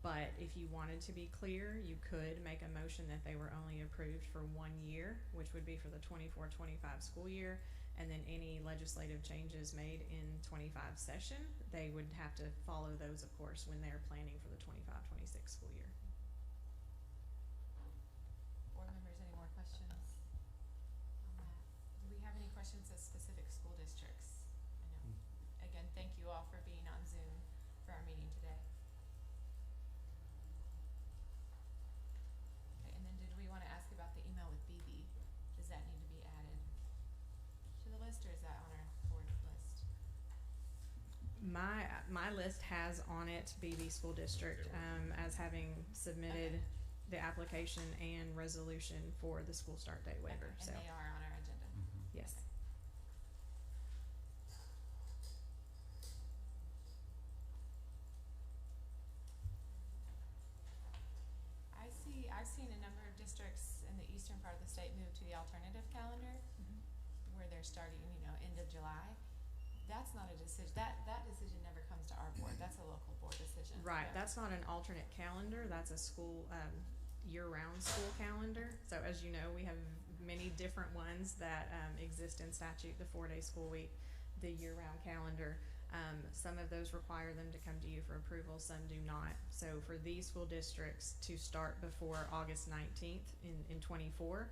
But if you wanted to be clear, you could make a motion that they were only approved for 1 year, which would be for the 24-25 school year, and then any legislative changes made in 25 session, they would have to follow those, of course, when they're planning for the 25-26 school year. Board members, any more questions on that? Do we have any questions of specific school districts? I know, again, thank you all for being on Zoom for our meeting today. Okay, and then did we wanna ask about the email with BB? Does that need to be added to the list, or is that on our board list? My list has on it BB School District, as having submitted the application and resolution for the school start date waiver, Okay, so, and they are on our agenda? yes. I've seen a number of districts in the eastern part of the state move to the alternative calendar, where they're starting, end of July. That's not a decision, that decision never comes to our board, that's a local board decision. Right, So- that's not an alternate calendar, that's a school, year-round school calendar. So as you know, we have many different ones that, exist in statute, the 4-day school week, the year-round calendar. Some of those require them to come to you for approval, some do not. So for these school districts to start before August 19th in 24,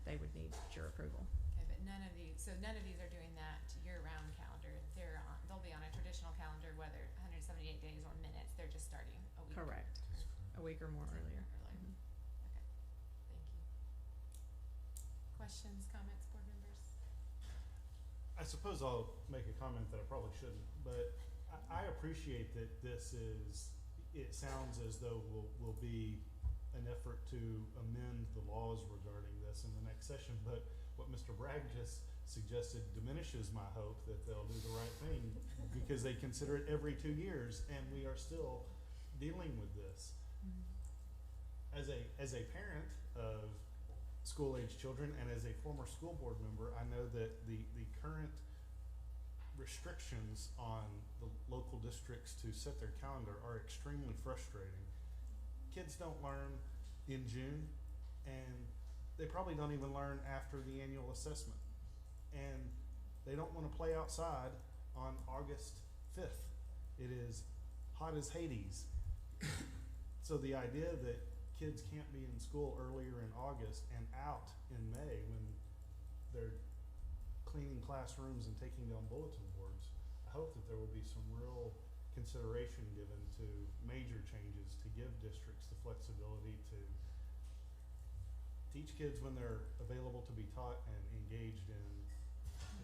they would need your approval. Okay, but none of these are doing that year-round calendar, they'll be on a traditional calendar, whether 178 days or minutes, they're just starting a week. Correct. A week or more earlier. Okay, thank you. Questions, comments, board members? I suppose I'll make a comment that I probably shouldn't, but I appreciate that this is, it sounds as though will be an effort to amend the laws regarding this in the next session, but what Mr. Bragg just suggested diminishes my hope that they'll do the right thing because they consider it every 2 years and we are still dealing with this. As a parent of school-age children and as a former school board member, I know that the current restrictions on the local districts to set their calendar are extremely frustrating. Kids don't learn in June, and they probably don't even learn after the annual assessment. And they don't want to play outside on August 5th. It is hot as Hades. So the idea that kids can't be in school earlier in August and out in May when they're cleaning classrooms and taking down bulletin boards, I hope that there will be some real consideration given to major changes to give districts the flexibility to teach kids when they're available to be taught and engaged in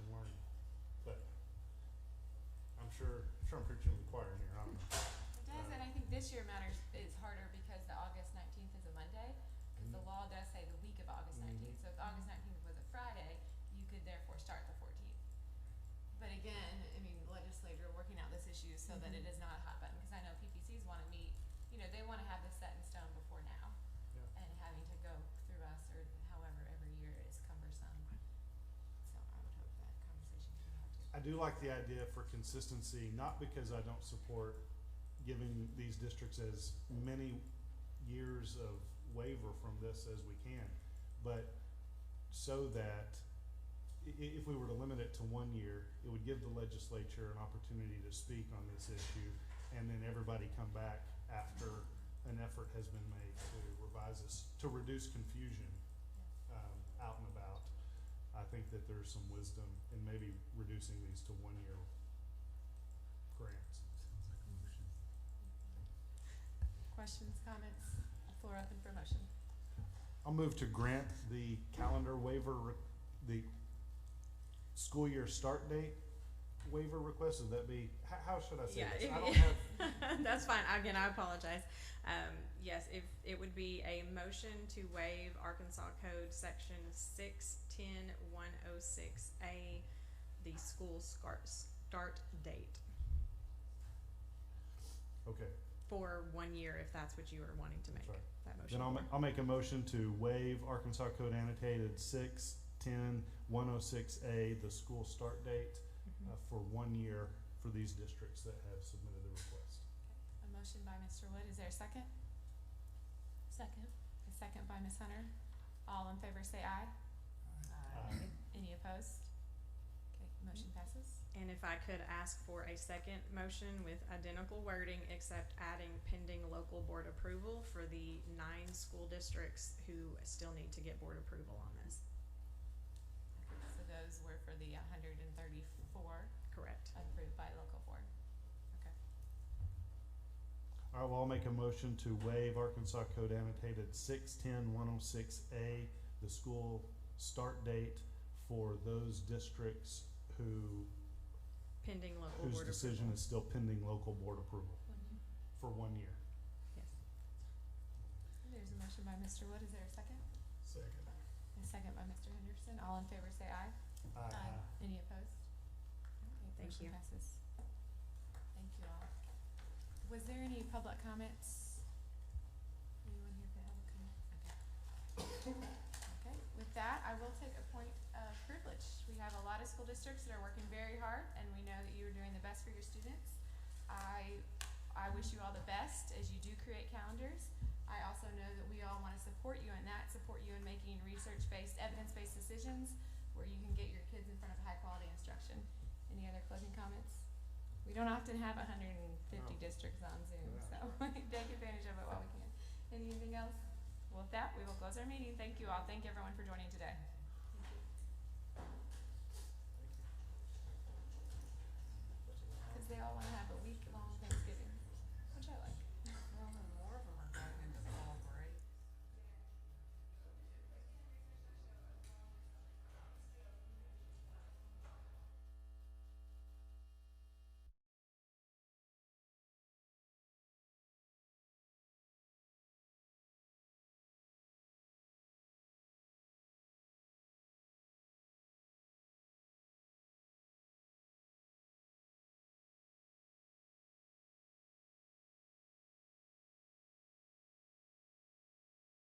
learning. But I'm sure I'm preaching to the choir here, I don't know. It does, and I think this year matters, is harder because the August 19th is a Monday, because the law does say the week of August 19th, so if August 19th was a Friday, you could therefore start the 14th. But again, I mean, the legislature working out this issue so that it is not a hot button, because I know PPCs wanna meet, they wanna have this set in stone before now. Yeah. And having to go through us or however every year is cumbersome. So I would hope that conversation can be had too. I do like the idea for consistency, not because I don't support giving these districts as many years of waiver from this as we can, but so that if we were to limit it to 1 year, it would give the legislature an opportunity to speak on this issue, and then everybody come back after an effort has been made to revise this, to reduce confusion out and about. I think that there's some wisdom in maybe reducing these to 1 year grants. Sounds like a motion. Questions, comments? Floor open for motion. I'll move to grant the calendar waiver, the school year start date waiver request. Would that be, how should I say Yeah, this? if- I don't have, That's fine. Again, I apologize. Yes, if it would be a motion to waive Arkansas Code Section 610-106A, the school start date. okay, for 1 year if that's what you were wanting to make That's right. that motion Then for. I'll make a motion to waive Arkansas Code Annotated 6-10-106A, the school start date, Mhm. for 1 year for these districts that have submitted the request. A motion by Mr. Wood, is there a second? Second. A second by Ms. Hunter. All in favor say aye. Aye. Any opposed? Okay, motion passes. And if I could ask for a second motion with identical wording except adding pending local board approval for the 9 school districts who still need to get board approval on this. So those were for the 134 Correct. approved by local board. Okay. All right, well, I'll make a motion to waive Arkansas Code Annotated 6-10-106A, the school start date for those districts Pending local whose board decision approval. is still pending local board approval for 1 year. Yes. There's a motion by Mr. Wood, is there a second? Second. A second by Mr. Henderson, all in favor say aye. Aye. Any opposed? Okay, Thank motion you. passes. Thank you all. Was there any public comments? Anyone here for public comment? Okay. Okay, with that, I will take a point of privilege. We have a lot of school districts that are working very hard, and we know that you are doing the best for your students. I wish you all the best as you do create calendars. I also know that we all wanna support you in that, support you in making research-based, evidence-based decisions where you can get your kids in front of high-quality instruction. Any other closing comments? We don't often have 150 districts on Zoom, so take advantage of it while we can. Anything else? Well, with that, we will close our meeting. Thank you all. Thank everyone for joining today.